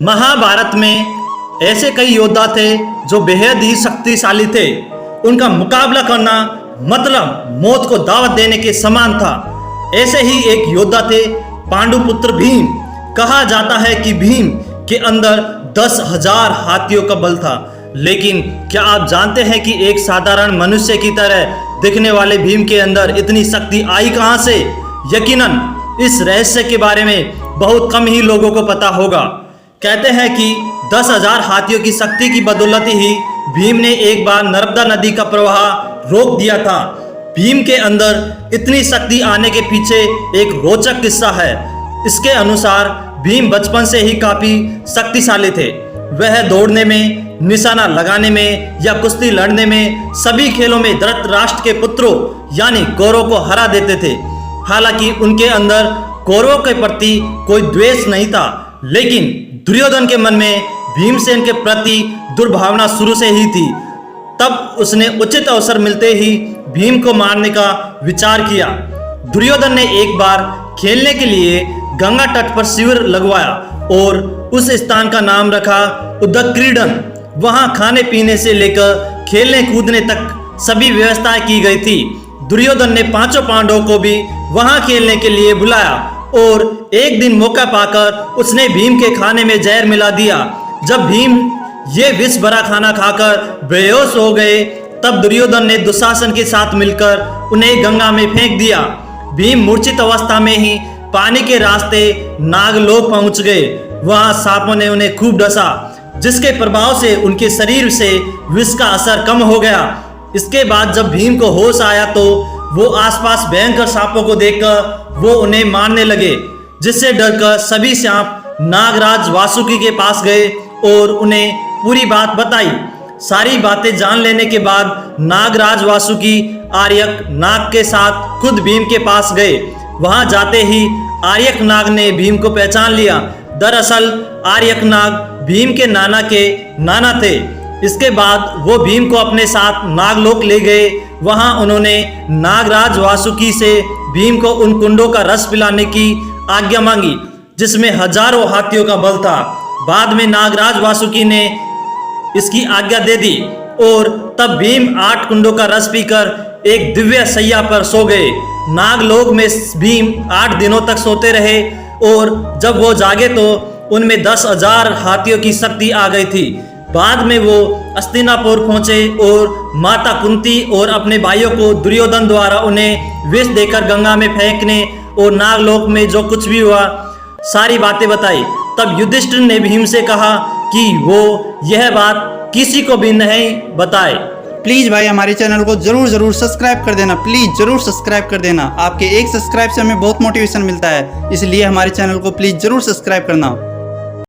महाभारत में ऐसे कई योद्धा थे जो बेहद ही शक्तिशाली थे। उनका मुकाबला करना मतलब मौत को दावत देने के समान था। ऐसे ही एक योद्धा थे पांडुपुत्र भीम। कहा जाता है कि भीम के अंदर 10,000 हाथियों का बल था। लेकिन क्या आप जानते हैं कि एक साधारण मनुष्य की तरह दिखने वाले भीम के अंदर इतनी शक्ति आई कहां से? यकीनन इस रहस्य के बारे में बहुत कम ही लोगों को पता होगा। कहते हैं कि 10,000 हाथियों की शक्ति की बदौलत ही भीम ने एक बार नर्मदा नदी का प्रवाह रोक दिया था। भीम के अंदर इतनी शक्ति आने के पीछे एक रोचक किस्सा है। इसके अनुसार भीम बचपन से ही काफी शक्तिशाली थे। वह दौड़ने में, निशाना लगाने में या कुश्ती लड़ने में सभी खेलों में धृतराष्ट्र के पुत्रों यानी कौरवों को हरा देते थे। हालांकि उनके अंदर कौरवों के प्रति कोई द्वेष नहीं था, लेकिन दुर्योधन के मन में भीमसेन के प्रति दुर्भावना शुरू से ही थी। तब उसने उचित अवसर मिलते ही भीम को मारने का विचार किया। दुर्योधन ने एक बार खेलने के लिए गंगा तट पर शिविर लगवाया और उस स्थान का नाम रखा उदक्रीडन। वहां खाने पीने से लेकर खेलने कूदने तक सभी व्यवस्थाएं की गई थी। दुर्योधन ने 5 पांडवों को भी वहां खेलने के लिए बुलाया और एक दिन मौका पाकर उसने भीम के खाने में जहर मिला दिया। जब भीम ये विष भरा खाना खाकर बेहोश हो गए, तब दुर्योधन ने दुशासन के साथ मिलकर उन्हें गंगा में फेंक दिया। भीम मूर्छित अवस्था में ही पानी के रास्ते नागलोक पहुंच गए। वहां सांपों ने उन्हें खूब डसा, जिसके प्रभाव से उनके शरीर से विष का असर कम हो गया। इसके बाद जब भीम को होश आया तो वो आसपास भयंकर सांपों को देखकर वो उन्हें मारने लगे, जिससे डरकर सभी सांप नागराज वासुकी के पास गए और उन्हें पूरी बात बताई। सारी बातें जान लेने के बाद नागराज वासुकी आर्यक नाग के साथ खुद भीम के पास गए। वहां जाते ही आर्यक नाग ने भीम को पहचान लिया। दरअसल आर्यक नाग भीम के नाना थे। इसके बाद वो भीम को अपने साथ नागलोक ले गए। वहां उन्होंने नागराज वासुकी से भीम को उन कुंडों का रस पिलाने की आज्ञा मांगी, जिसमें हजारों हाथियों का बल था। बाद में नागराज वासुकी ने इसकी आज्ञा दे दी और तब भीम 8 कुंडों का रस पीकर एक दिव्य सैया पर सो गए। नागलोक में भीम 8 दिनों तक सोते रहे और जब वो जागे तो उनमें 10,000 हाथियों की शक्ति आ गई थी। बाद में वो हस्तिनापुर पहुंचे और माता कुंती और अपने भाइयों को दुर्योधन द्वारा उन्हें विष देकर गंगा में फेंकने और नागलोक में जो कुछ भी हुआ सारी बातें बताई। तब युधिष्ठिर ने भीम से कहा कि वो यह बात किसी को भी नहीं बताए। प्लीज़ भाई हमारे चैनल को जरूर सब्सक्राइब कर देना। प्लीज़ जरूर सब्सक्राइब कर देना। आपके एक सब्सक्राइब से हमें बहुत मोटिवेशन मिलता है, इसलिए हमारे चैनल को प्लीज़ जरूर सब्सक्राइब करना।